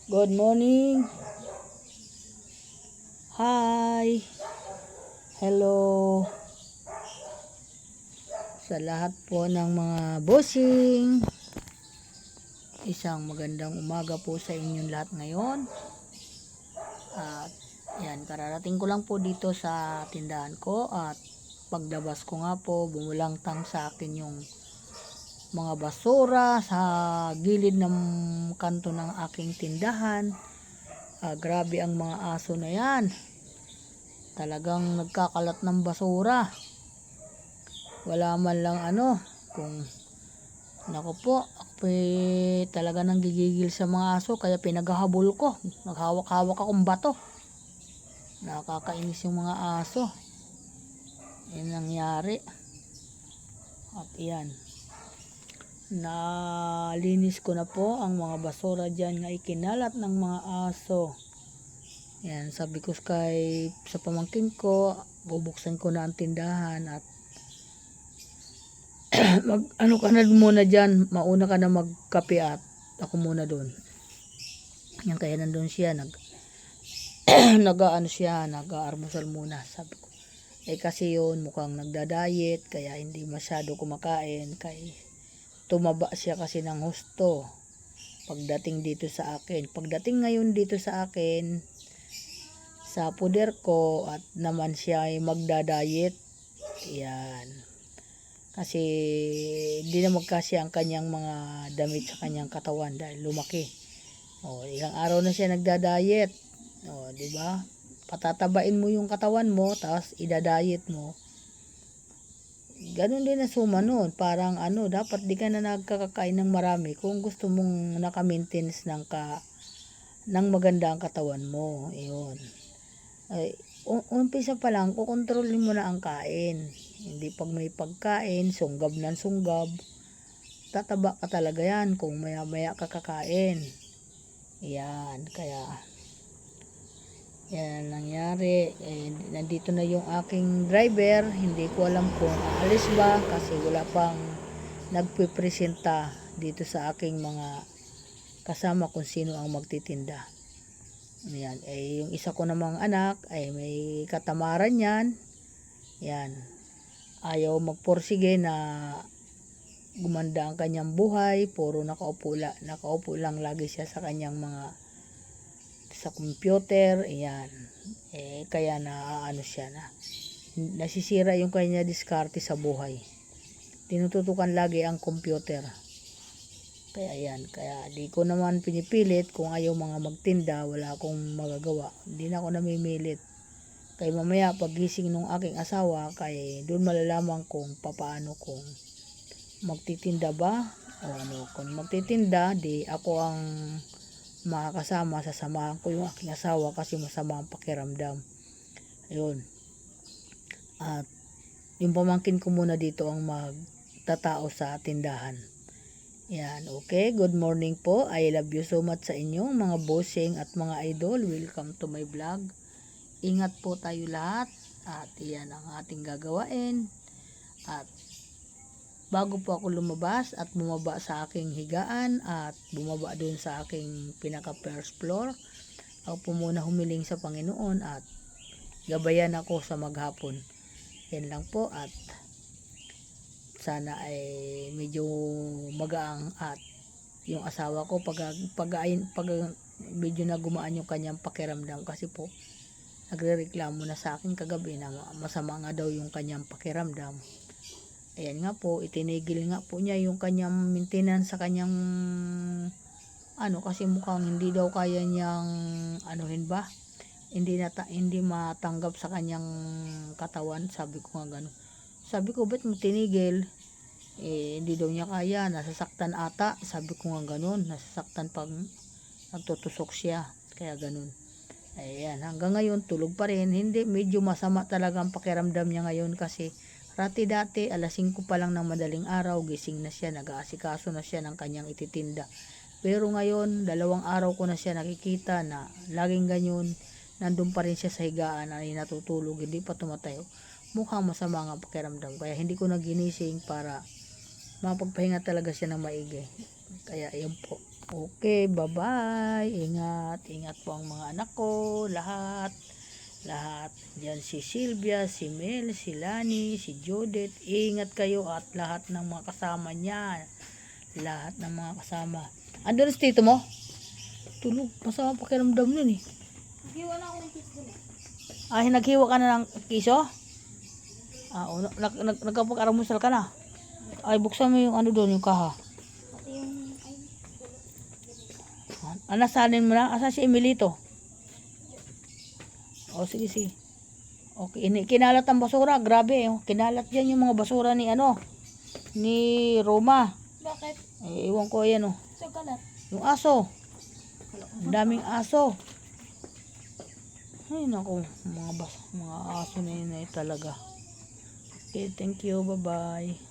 Good morning. Hi. Hello. Sa lahat po ng mga bossing. Isang magandang umaga po sa inyong lahat ngayon. At yan, kararating ko lang po dito sa tindahan ko at paglabas ko nga po, bumulangtang sa akin yung mga basura sa gilid ng kanto ng aking tindahan. Grabe ang mga aso na yan. Talagang nagkakalat ng basura. Wala man lang kung nako po, ako talaga nang gigigil sa mga aso kaya pinaghahabol ko. Naghawak-hawak akong bato. Nakakainis yung mga aso. Yan nangyari. At yan. Nalinis ko na po ang mga basura dyan nga ikinalat ng mga aso. Yan, sabi ko sa pamangkin ko, bubuksan ko na ang tindahan at ka na muna dyan, mauna ka na magkape at ako muna doon. Yan, kaya nandun siya, nag-aalmusal muna, sabi ko. Kasi yun, mukhang nagda-diet, kaya hindi masyado kumakain, kaya tumaba siya kasi ng husto. Pagdating ngayon dito sa akin, sa puder ko at naman siya ay magda-diet. Yan. Kasi hindi na magkasya ang kanyang mga damit sa kanyang katawan dahil lumaki. Ilang araw na siya nagda-diet. Di ba? Patatabain mo yung katawan mo, tapos ida-diet mo. Ganun din na sumanod. Parang dapat di ka na nagkakakain ng marami kung gusto mong naka-maintenance ng maganda ang katawan mo. Ayun. Umpisa pa lang, kukontrolin mo na ang kain. Hindi pag may pagkain, sunggab ng sunggab, tataba ka talaga yan kung maya-maya ka kakain. Yan, kaya yan nangyari. Nandito na yung aking driver. Hindi ko alam kung aalis ba kasi wala pang nagpipresenta dito sa aking mga kasama kung sino ang magtitinda. Yan, yung isa ko namang anak ay may katamaran yan. Yan, ayaw magporsige na gumanda ang kanyang buhay, puro nakaupo lang lagi siya sa kanyang sa computer. Ayan, kaya siya nasisira yung kanya diskarte sa buhay, tinututukan lagi ang computer. Kaya di ko naman pinipilit. Kung ayaw mga magtinda, wala akong magagawa, hindi na ako namimilit. Kaya mamaya pagising nung aking asawa, kaya doon malalaman kung papaano, kung magtitinda ba o kung magtitinda, di ako ang makakasama, sasamahan ko yung aking asawa kasi masama ang pakiramdam. Ayun. At yung pamangkin ko muna dito ang magtatao sa tindahan. Yan, okay. Good morning po. I love you so much sa inyo mga bossing at mga idol. Welcome to my vlog. Ingat po tayo lahat. At yan ang ating gagawain. At bago po ako lumabas at bumaba sa aking higaan at bumaba dun sa aking pinaka first floor, ako po muna humiling sa Panginoon at gabayan ako sa maghapon. Yan lang po at sana ay medyo magaang at yung asawa ko pag medyo na gumaan yung kanyang pakiramdam kasi po nagrereklamo na sa akin kagabi na masama nga daw yung kanyang pakiramdam. Ayan nga po, itinigil nga po niya yung kanyang maintenance sa kanyang kasi mukhang hindi daw kaya niyang hindi matanggap sa kanyang katawan. Sabi ko nga gano'n. Sabi ko, ba't mo tinigil? Hindi daw niya kaya, nasasaktan ata. Sabi ko nga gano'n, nasasaktan pag nagtutusok siya. Kaya gano'n. Ayan, hanggang ngayon tulog pa rin. Hindi, medyo masama talaga ang pakiramdam niya ngayon kasi dati alas 5 pa lang ng madaling araw, gising na siya, nag-aasikaso na siya ng kanyang ititinda. Pero ngayon, 2 araw ko na siya nakikita na laging ganyan, nandun pa rin siya sa higaan ay natutulog, hindi pa tumatayo. Mukhang masama nga pakiramdam, kaya hindi ko na ginising para mapagpahinga talaga siya ng maigi. Kaya yun po. Okay, bye-bye. Ingat. Ingat po ang mga anak ko. Lahat. Lahat. Diyan si Sylvia, si Mel, si Lani, si Judith. Ingat kayo at lahat ng mga kasama niya. Lahat ng mga kasama. Andun si tito mo? Tulog. Masama pakiramdam nun eh. Naghiwa na ako ng kiss dun eh. Ay, naghiwa ka na ng kiso? Nagkapag-aramusal ka na? Ay, buksan mo yung ano doon, yung kaha. Pati yung, ay, Anasanin mo na? Asan si Emilito? O, sige, sige. Okay, kinalat ang basura. Grabe, oh. Kinalat yan yung mga basura ni ni Roma. bakit? Eh, ewan ko yan, oh. So, kalat. Yung aso. Ang daming aso. Ay, naku. Mga aso na yun talaga. Okay, thank you. Bye-bye.